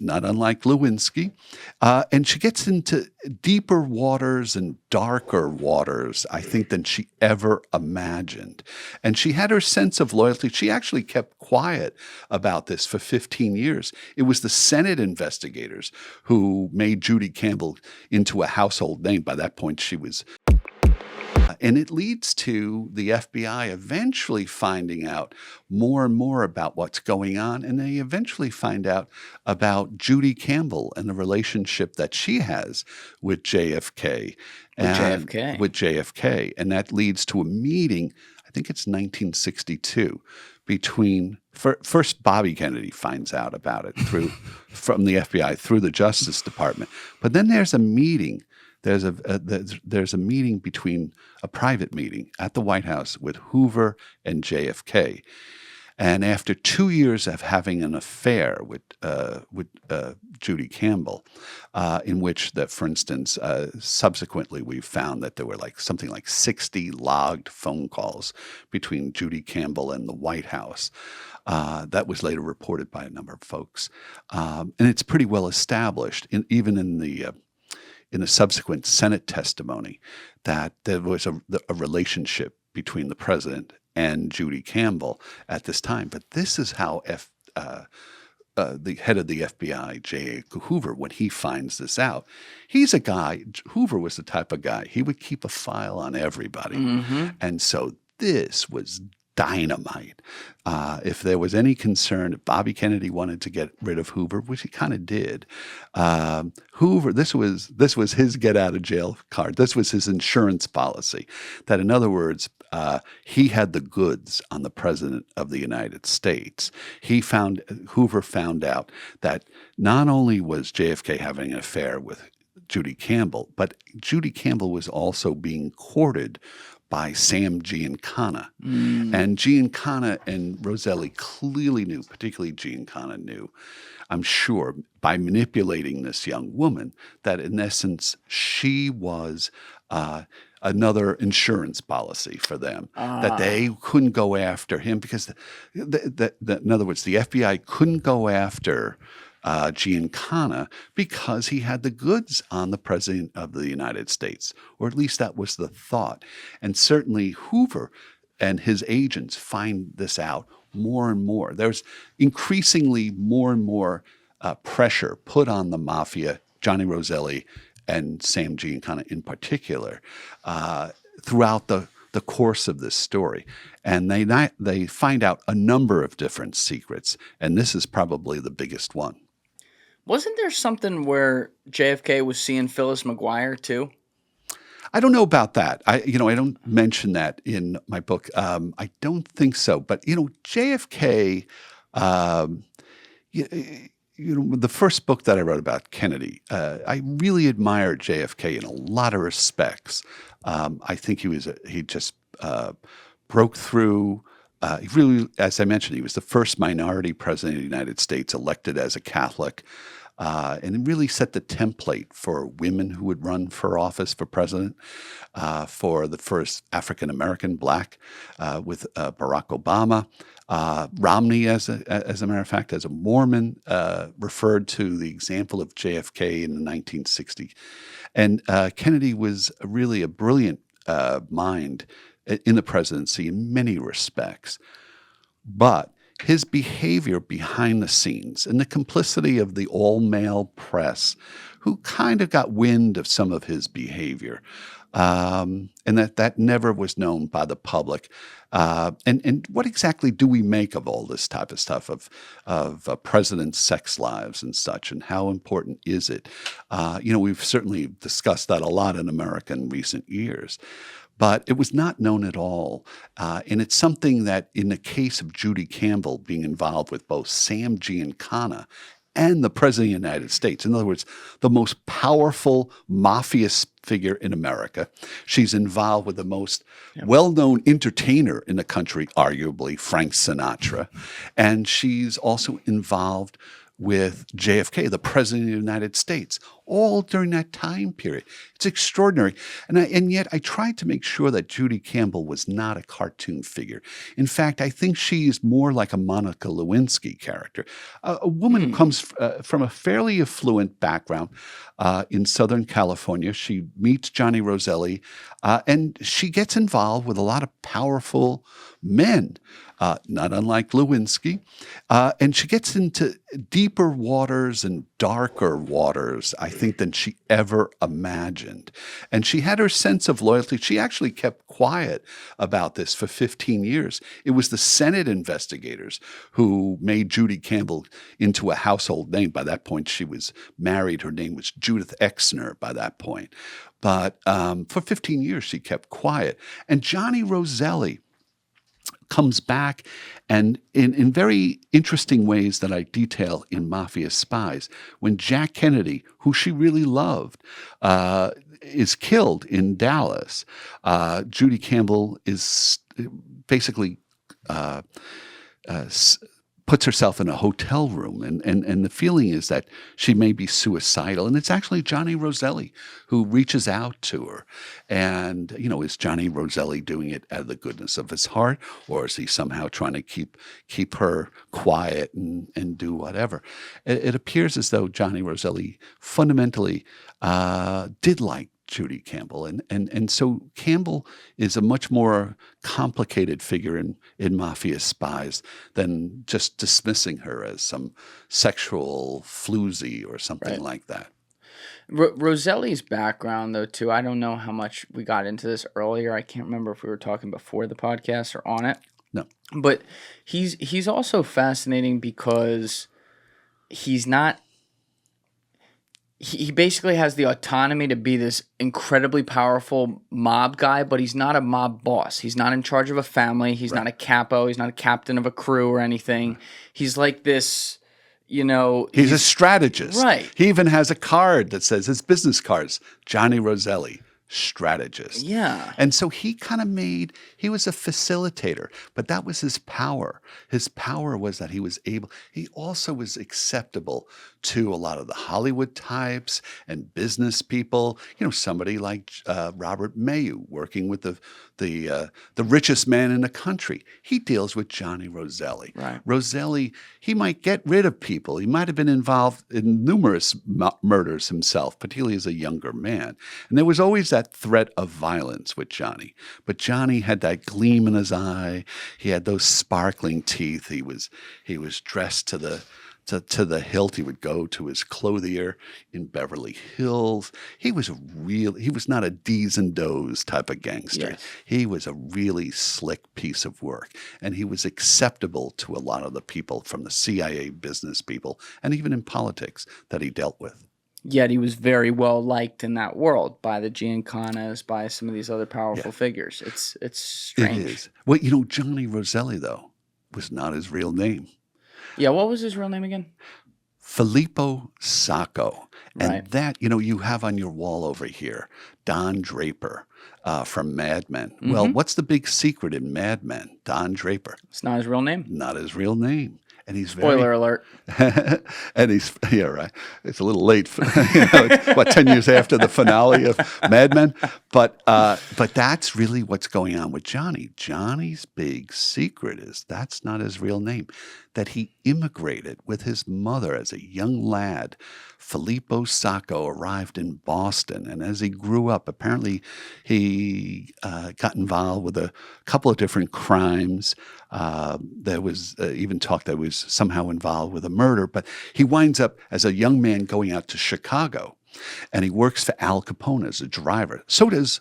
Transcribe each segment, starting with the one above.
not unlike Lewinsky. And she gets into deeper waters and darker waters, I think, than she ever imagined. And she had her sense of loyalty. She actually kept quiet about this for 15 years. It was the Senate investigators who made Judy Campbell into a household name. By that point, she was. And it leads to the FBI eventually finding out more and more about what's going on. And they eventually find out about Judy Campbell and the relationship that she has with JFK. With JFK. And that leads to a meeting, I think it's 1962, between first Bobby Kennedy finds out about it from the FBI through the Justice Department. But then there's a meeting. There's a meeting between a private meeting at the White House with Hoover and JFK, and after 2 years of having an affair with Judy Campbell, in which that, for instance, subsequently we found that there were something like 60 logged phone calls between Judy Campbell and the White House. That was later reported by a number of folks, and it's pretty well established, even in the subsequent Senate testimony, that there was a relationship between the president and Judy Campbell at this time. But this is how the head of the FBI, J. Edgar Hoover, when he finds this out, he's a guy, Hoover was the type of guy, he would keep a file on everybody. Mm-hmm. And so this was dynamite. If there was any concern, if Bobby Kennedy wanted to get rid of Hoover, which he kind of did, Hoover, this was his get out of jail card. This was his insurance policy. That, in other words, he had the goods on the president of the United States. Hoover found out that not only was JFK having an affair with Judy Campbell, but Judy Campbell was also being courted by Sam Giancana. And Giancana and Roselli clearly knew, particularly Giancana knew, I'm sure, by manipulating this young woman, that in essence she was another insurance policy for them, that they couldn't go after him because, in other words, the FBI couldn't go after Giancana because he had the goods on the president of the United States, or at least that was the thought. And certainly Hoover and his agents find this out more and more. There's increasingly more and more pressure put on the mafia, Johnny Roselli and Sam Giancana in particular, throughout the course of this story. And they find out a number of different secrets, and this is probably the biggest one. Wasn't there something where JFK was seeing Phyllis McGuire too? I don't know about that. I don't mention that in my book. I don't think so. But JFK. The first book that I wrote about Kennedy, I really admired JFK in a lot of respects. I think he just broke through. He really, as I mentioned, he was the first minority president of the United States elected as a Catholic. And it really set the template for women who would run for office for president, for the first African-American black with Barack Obama. Romney, as a matter of fact, as a Mormon, referred to the example of JFK in the 1960s. And Kennedy was really a brilliant mind in the presidency in many respects. But his behavior behind the scenes and the complicity of the all-male press, who kind of got wind of some of his behavior, and that never was known by the public. And what exactly do we make of all this type of stuff of presidents' sex lives and such, and how important is it? We've certainly discussed that a lot in America in recent years. But it was not known at all. And it's something that in the case of Judy Campbell being involved with both Sam Giancana and the President of the United States, in other words, the most powerful mafia figure in America, she's involved with the most well-known entertainer in the country, arguably, Frank Sinatra. And she's also involved with JFK, the President of the United States. all during that time period. It's extraordinary. And yet I tried to make sure that Judy Campbell was not a cartoon figure. In fact, I think she is more like a Monica Lewinsky character, a woman who comes from a fairly affluent background in Southern California. She meets Johnny Roselli, and she gets involved with a lot of powerful men, not unlike Lewinsky. And she gets into deeper waters and darker waters, I think, than she ever imagined. And she had her sense of loyalty. She actually kept quiet about this for 15 years. It was the Senate investigators who made Judy Campbell into a household name. By that point, she was married. Her name was Judith Exner by that point. But for 15 years, she kept quiet. And Johnny Roselli comes back, and in very interesting ways that I detail in Mafia Spies, when Jack Kennedy, who she really loved, is killed in Dallas, Judy Campbell is basically puts herself in a hotel room, and the feeling is that she may be suicidal. And it's actually Johnny Roselli who reaches out to her. And, is Johnny Roselli doing it out of the goodness of his heart, or is he somehow trying to keep her quiet and do whatever? It appears as though Johnny Roselli fundamentally did like Judy Campbell. And so Campbell is a much more complicated figure in Mafia Spies than just dismissing her as some sexual floozy or something like that. Roselli's background, though, too, I don't know how much we got into this earlier. I can't remember if we were talking before the podcast or on it. No. But he's also fascinating because he's not... He basically has the autonomy to be this incredibly powerful mob guy, but he's not a mob boss. He's not in charge of a family. He's not a capo. He's not a captain of a crew or anything. He's like this, He's a strategist. Right. He even has a card that says, his business cards, Johnny Roselli, strategist. Yeah. And so he he was a facilitator, but that was his power. His power was that he also was acceptable to a lot of the Hollywood types and business people. Somebody like Robert Maier, working with the richest man in the country. He deals with Johnny Roselli. Right. Roselli, he might get rid of people. He might have been involved in numerous murders himself, particularly as a younger man. And there was always that threat of violence with Johnny. But Johnny had that gleam in his eye. He had those sparkling teeth. He was dressed to the hilt. He would go to his clothier in Beverly Hills. He was not a D's and Do's type of gangster. Yes. He was a really slick piece of work. And he was acceptable to a lot of the people from the CIA business people and even in politics that he dealt with. Yet he was very well liked in that world by the Giancanas, by some of these other powerful figures. It's strange. It is. Well, Johnny Roselli, though, was not his real name. Yeah, what was his real name again? Filippo Sacco. And Right. that, you have on your wall over here, Don Draper from Mad Men. Well, what's the big secret in Mad Men? Don Draper. It's not his real name. Not his real name. And he's Spoiler alert. and right. It's a little late. It's 10 years after the finale of Mad Men. But that's really what's going on with Johnny. Johnny's big secret is that's not his real name. That he immigrated with his mother as a young lad. Filippo Sacco arrived in Boston, and as he grew up, apparently he got involved with a couple of different crimes. There was even talk that he was somehow involved with a murder, but he winds up as a young man going out to Chicago, and he works for Al Capone as a driver. So does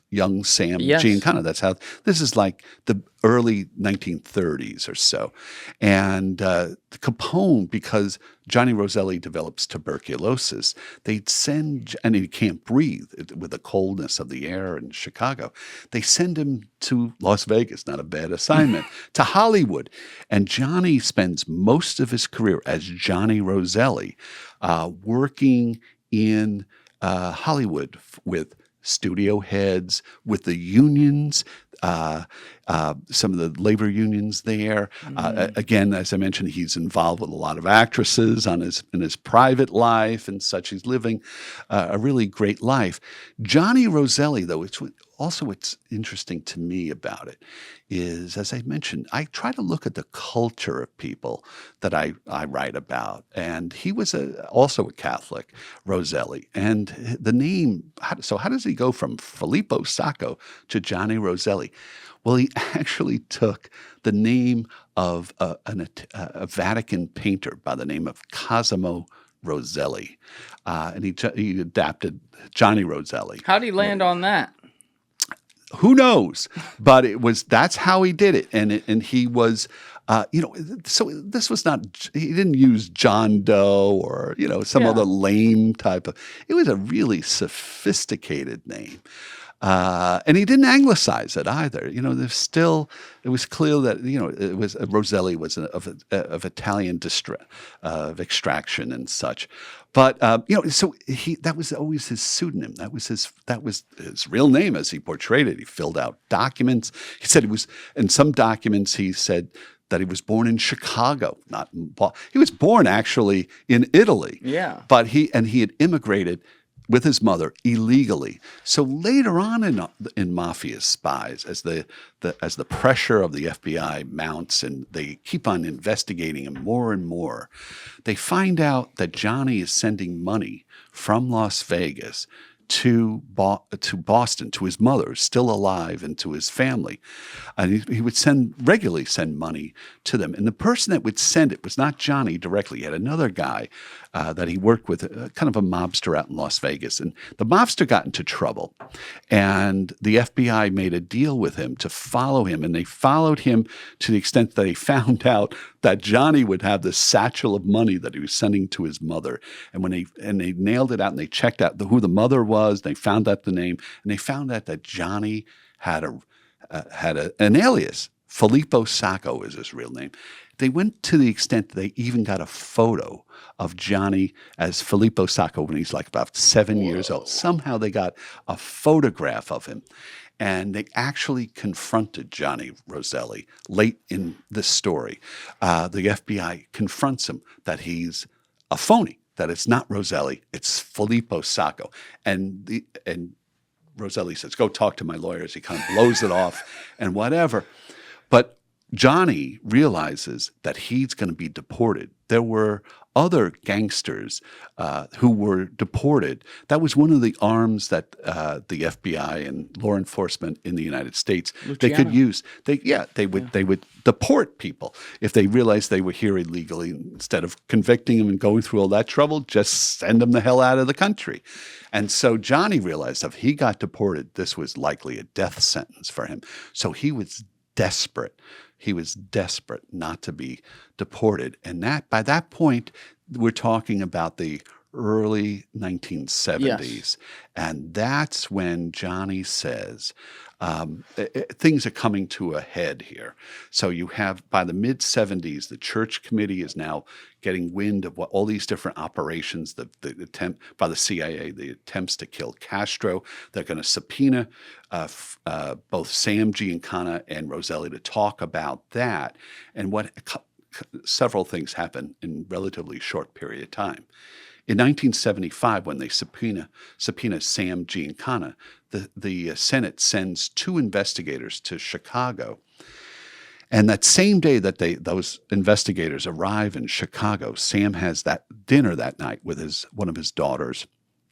young Sam Giancana. That's how this is like the early 1930s or so. And Capone, because Johnny Roselli develops tuberculosis, they'd send, and he can't breathe with the coldness of the air in Chicago. They send him to Las Vegas, not a bad assignment, to Hollywood. And Johnny spends most of his career as Johnny Roselli working in Hollywood with studio heads, with the unions, some of the labor unions there. Again, as I mentioned, he's involved with a lot of actresses in his private life and such. He's living a really great life. Johnny Roselli, though, what's interesting to me about it is, as I mentioned, I try to look at the culture of people that I write about. And he was also a Catholic, Roselli. And the name, so how does he go from Filippo Sacco to Johnny Roselli? Well, he actually took the name of a Vatican painter by the name of Cosimo Roselli. And he adapted Johnny Roselli. How'd he land on that? Who knows? But that's how he did it. And he was, so this was not, he didn't use John Doe or, some other lame type of, it was a really sophisticated name. And he didn't anglicize it either. It was clear that, it was Roselli was of Italian of extraction and such. But, so that was always his pseudonym. That was his real name as he portrayed it. He filled out documents. He said in some documents, he said that he was born in Chicago, not in Boston. He was born actually in Italy. Yeah. But he had immigrated with his mother illegally. So later on in Mafia Spies, as the pressure of the FBI mounts and they keep on investigating him more and more, they find out that Johnny is sending money from Las Vegas to Boston, to his mother, still alive, and to his family. And he would regularly send money to them. And the person that would send it was not Johnny directly. He had another guy that he worked with, kind of a mobster out in Las Vegas. And the mobster got into trouble. And the FBI made a deal with him to follow him. And they followed him to the extent that they found out that Johnny would have this satchel of money that he was sending to his mother. And when they nailed it out and they checked out who the mother was, they found out the name, and they found out that Johnny had an alias. Filippo Sacco is his real name. They went to the extent that they even got a photo of Johnny as Filippo Sacco when he's like about 7 years old. Somehow they got a photograph of him. And they actually confronted Johnny Roselli late in this story. The FBI confronts him that he's a phony, that it's not Roselli, it's Filippo Sacco. And Roselli says, "Go talk to my lawyers." He kind of blows it off and whatever. But Johnny realizes that he's going to be deported. There were other gangsters who were deported. That was one of the arms that the FBI and law enforcement in the United States they could use. They would deport people if they realized they were here illegally. Instead of convicting them and going through all that trouble, just send them the hell out of the country. And so Johnny realized if he got deported, this was likely a death sentence for him. So he was desperate. He was desperate not to be deported. And by that point, we're talking about the early 1970s. Yes. And that's when Johnny says, things are coming to a head here. So you have, by the mid-70s, the Church Committee is now getting wind of all these different operations, the attempt by the CIA, the attempts to kill Castro. They're going to subpoena both Sam Giancana and Roselli to talk about that. And several things happen in a relatively short period of time. In 1975, when they subpoena Sam Giancana, the Senate sends 2 investigators to Chicago. And that same day that those investigators arrive in Chicago, Sam has that dinner that night with one of his daughters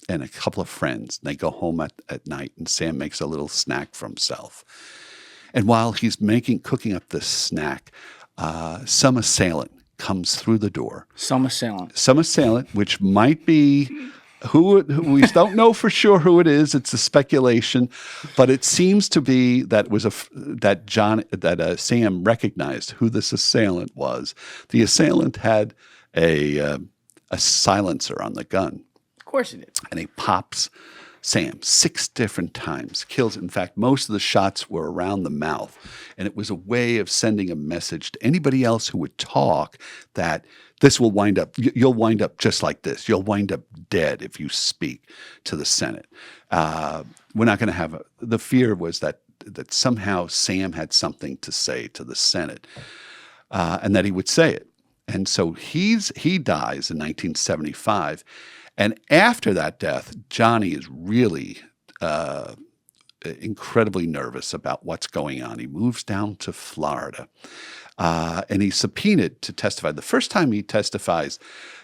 and a couple of friends. They go home at night, and Sam makes a little snack for himself. And while he's cooking up this snack, some assailant comes through the door. Some assailant, which might be who we don't know for sure who it is. It's a speculation, but it seems to be that Sam recognized who this assailant was. The assailant had a silencer on the gun. Of course he did. And he pops Sam 6 different times, kills. In fact, most of the shots were around the mouth, and it was a way of sending a message to anybody else who would talk that this will wind up, you'll wind up just like this. You'll wind up dead if you speak to the Senate. We're not going to have the fear was that somehow Sam had something to say to the Senate, and that he would say it. And so he dies in 1975. And after that death, Johnny is really incredibly nervous about what's going on. He moves down to Florida, and he's subpoenaed to testify. The first time he testifies,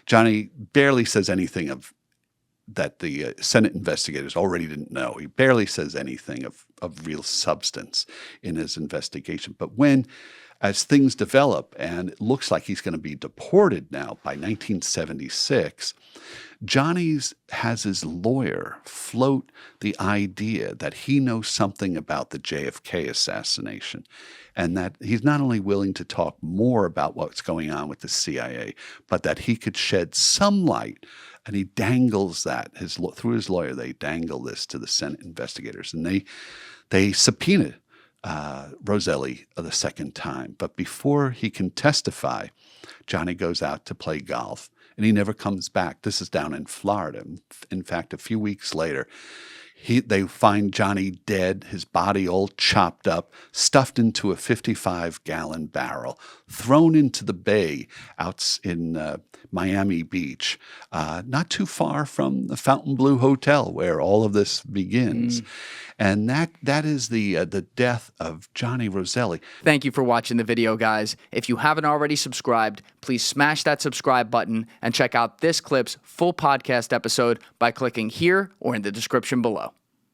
Johnny barely says anything of that the Senate investigators already didn't know. He barely says anything of real substance in his investigation. But as things develop and it looks like he's going to be deported now by 1976, Johnny has his lawyer float the idea that he knows something about the JFK assassination, and that he's not only willing to talk more about what's going on with the CIA, but that he could shed some light. And he dangles that through his lawyer. They dangle this to the Senate investigators, and they subpoena Roselli the second time. But before he can testify, Johnny goes out to play golf, and he never comes back. This is down in Florida. In fact, a few weeks later, they find Johnny dead, his body all chopped up, stuffed into a 55-gallon barrel, thrown into the bay out in Miami Beach, not too far from the Fontainebleau Hotel where all of this begins. And that is the death of Johnny Roselli. Thank you for watching the video, guys. If you haven't already subscribed, please smash that subscribe button and check out this clip's full podcast episode by clicking here or in the description below.